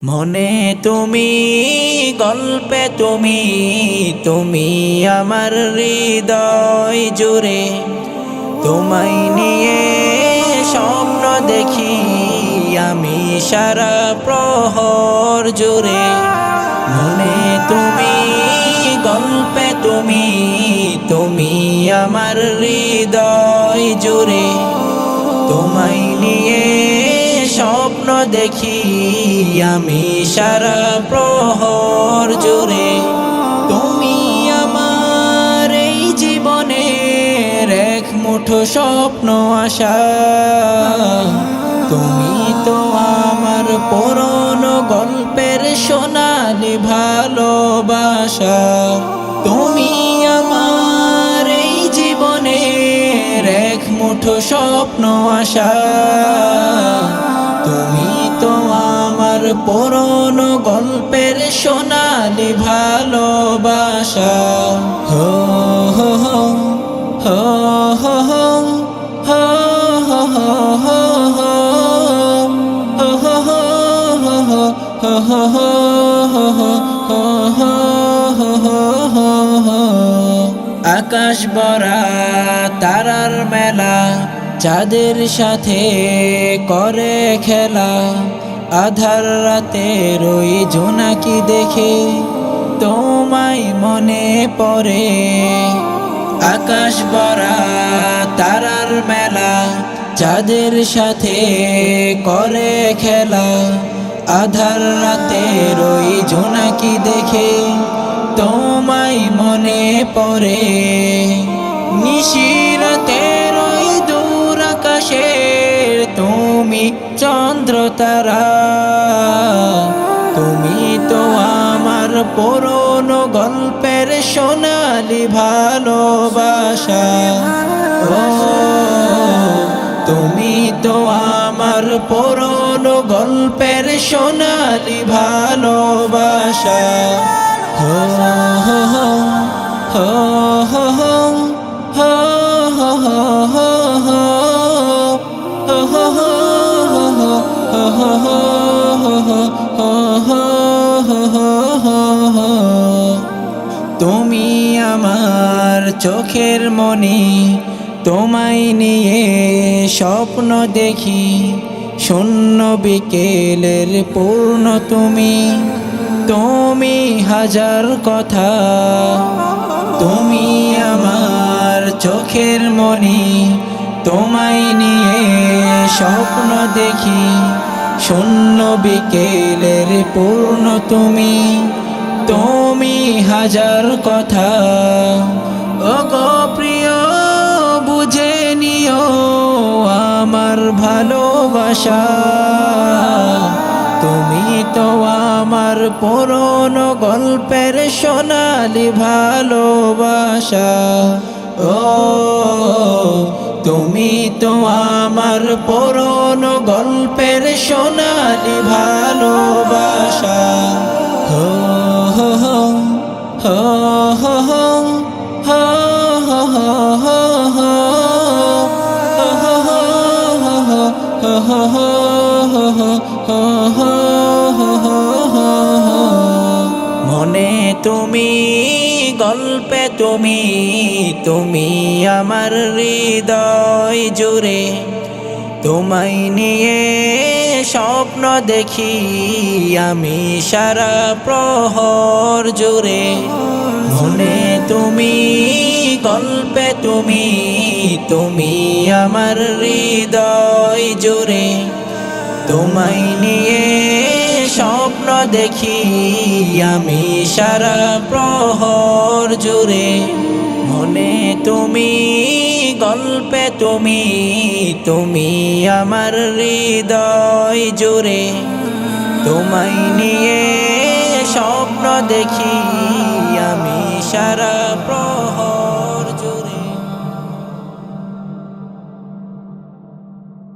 মনে তুমি, গল্পে তুমি, তুমি আমার হৃদয় জুড়ে। তোমায় নিয়ে স্বপ্ন দেখি আমি সারা প্রহর জুড়ে। মনে তুমি, গল্পে তুমি, তুমি আমার হৃদয় জুড়ে। তোমায় নিয়ে স্বপ্ন দেখি আমি সারা প্রহর জুড়ে। তুমি আমার এই জীবনের এক মুঠো স্বপ্ন আশা। তুমি তো আমার পুরনো গল্পের সোনালি ভালোবাসা। তুমি আমার এই জীবনের এক মুঠো স্বপ্ন আশা। তুমি তো আমার পুরনো গল্পের সোনালি ভালোবাসা। হো হো হো হো হো হো আকাশ ভরা তারার মেলা, চাঁদের সাথে করে খেলা। আধার রাতের ওই জোনাকি দেখে তোমায় মনে পড়ে। আকাশ ভরা তারার মেলা, চাঁদের সাথে করে খেলা। আধার রাতের ওই জোনাকি দেখে তোমায় মনে পড়ে। নিশিরাতের ওই দূর আকাশের তুমি চন্দ্র তারা। তুমি তো আমার পুরনো গল্পের সোনালি ভালোবাসা। ও তুমি তো আমার পুরনো গল্পের সোনালি ভালোবাসা। হো হো হো হো হো হো তুমি আমার চোখের মনি, তোমায় নিয়ে স্বপ্ন দেখি। শূন্য বিকেলের পূর্ণ তুমি, তুমি হাজার কথা। তুমি আমার চোখের মনি, তোমায় নিয়ে স্বপ্ন দেখি। শূন্য বিকেলের পূর্ণ তুমি, তুমি হাজার কথা। ওগো প্রিয় বুঝে নিও আমার ভালোবাসা। তুমি তো আমার পুরনো গল্পের সোনালি ভালোবাসা। ও তুমি তো আমার পুরনো গল্পের সোনালি ভালোবাসা। হো হো হো হো হো হো মনে তুমি, গল্পে তুমি, তুমি আমার হৃদয় জুড়ে। তোমায় নিয়ে স্বপ্ন দেখি আমি সারা প্রহর জুড়ে। মনে তুমি, গল্পে তুমি, তুমি আমার হৃদয় জুড়ে। তোমায় নিয়ে স্বপ্ন দেখি আমি সারা প্রহর জুড়ে। মনে তুমি, গল্পে তুমি, তুমি আমার হৃদয় জুড়ে। তোমায় নিয়ে স্বপ্ন দেখি আমি সারা